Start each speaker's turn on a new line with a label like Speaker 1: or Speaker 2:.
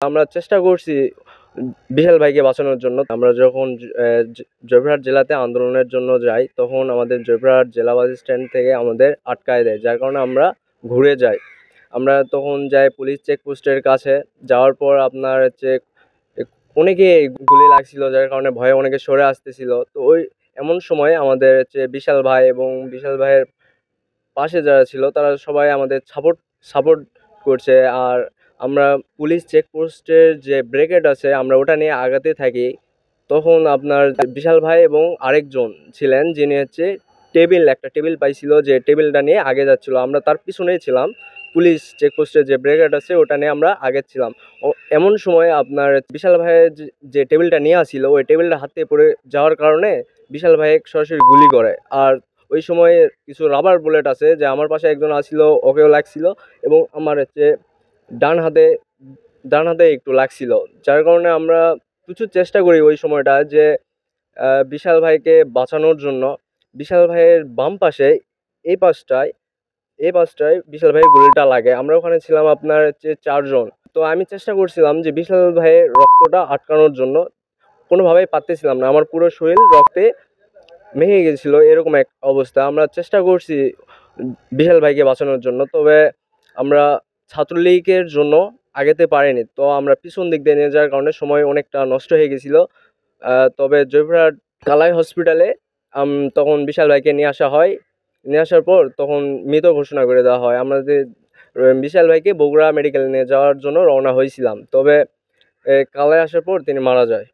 Speaker 1: আমরা চেষ্টা করছি বিশাল ভাইকে বাঁচানোর জন্য। আমরা যখন জয়পুরহাট জেলাতে আন্দোলনের জন্য যাই, তখন আমাদের জয়পুরহাট জেলা বাস স্ট্যান্ড থেকে আমাদের আটকায় দেয়, যার কারণে আমরা ঘুরে যাই। আমরা তখন যাই পুলিশ চেকপোস্টের কাছে। যাওয়ার পর আপনার হচ্ছে অনেকে গুলি লাগছিল, যার কারণে ভয়ে অনেকে সরে আসতেছিল। তো ওই এমন সময় আমাদের হচ্ছে বিশাল ভাই এবং বিশাল ভাইয়ের পাশে যারা ছিল তারা সবাই আমাদের সাপোর্ট সাপোর্ট করছে। আর আমরা পুলিশ চেকপোস্টের যে ব্রিগেড আছে আমরা ওটা নিয়ে আগাতে থাকি। তখন আপনার বিশাল ভাই এবং আরেকজন ছিলেন যিনি হচ্ছে একটা টেবিল পাইছিল, যে টেবিলটা নিয়ে আগে যাচ্ছিল। আমরা তার পিছনেই ছিলাম, পুলিশ চেকপোস্টের যে ব্রিগেড আছে ওটা নিয়ে আমরা আগে ছিলাম। এমন সময় আপনার বিশাল ভাইয়ের যে টেবিলটা নিয়ে আসছিল ওই টেবিলটা হাতে পড়ে যাওয়ার কারণে বিশাল ভাই সরাসরি গুলি করে। আর ওই সময় কিছু রাবার বুলেট আছে, যে আমার পাশে একজন আসছিল, ওকেও লাগছিল, এবং আমার হচ্ছে ডান হাতে ডান হাতে একটু লাগছিল। যার কারণে আমরা প্রচুর চেষ্টা করি ওই সময়টা যে বিশাল ভাইকে বাঁচানোর জন্য। বিশাল ভাইয়ের বাম পাশে এই পাশটায় এই পাশটায় বিশাল ভাইয়ের গুলিটা লাগে। আমরা ওখানে ছিলাম আপনার হচ্ছে 4 জন। তো আমি চেষ্টা করছিলাম যে বিশাল ভাইয়ের রক্তটা আটকানোর জন্য, কোনোভাবেই পারতেছিলাম না। আমার পুরো শরীর রক্তে ভেঙে গেছিল, এরকম এক অবস্থা। আমরা চেষ্টা করছি বিশাল ভাইকে বাঁচানোর জন্য, তবে আমরা ছাত্রলীগের জন্য আগাতে পারিনি। তো আমরা পিছন দিক দিয়ে নিয়ে যাওয়ার কারণে সময় অনেকটা নষ্ট হয়ে গেছিল। তবে জয়পুরহাট কালাই হসপিটালে তখন বিশাল ভাইকে নিয়ে আসা হয়। নিয়ে আসার পর তখন মৃত ঘোষণা করে দেওয়া হয়। আমাদের বিশাল ভাইকে বগুড়া মেডিকেল নিয়ে যাওয়ার জন্য রওনা হয়েছিলাম, তবে কালাই আসার পর তিনি মারা যায়।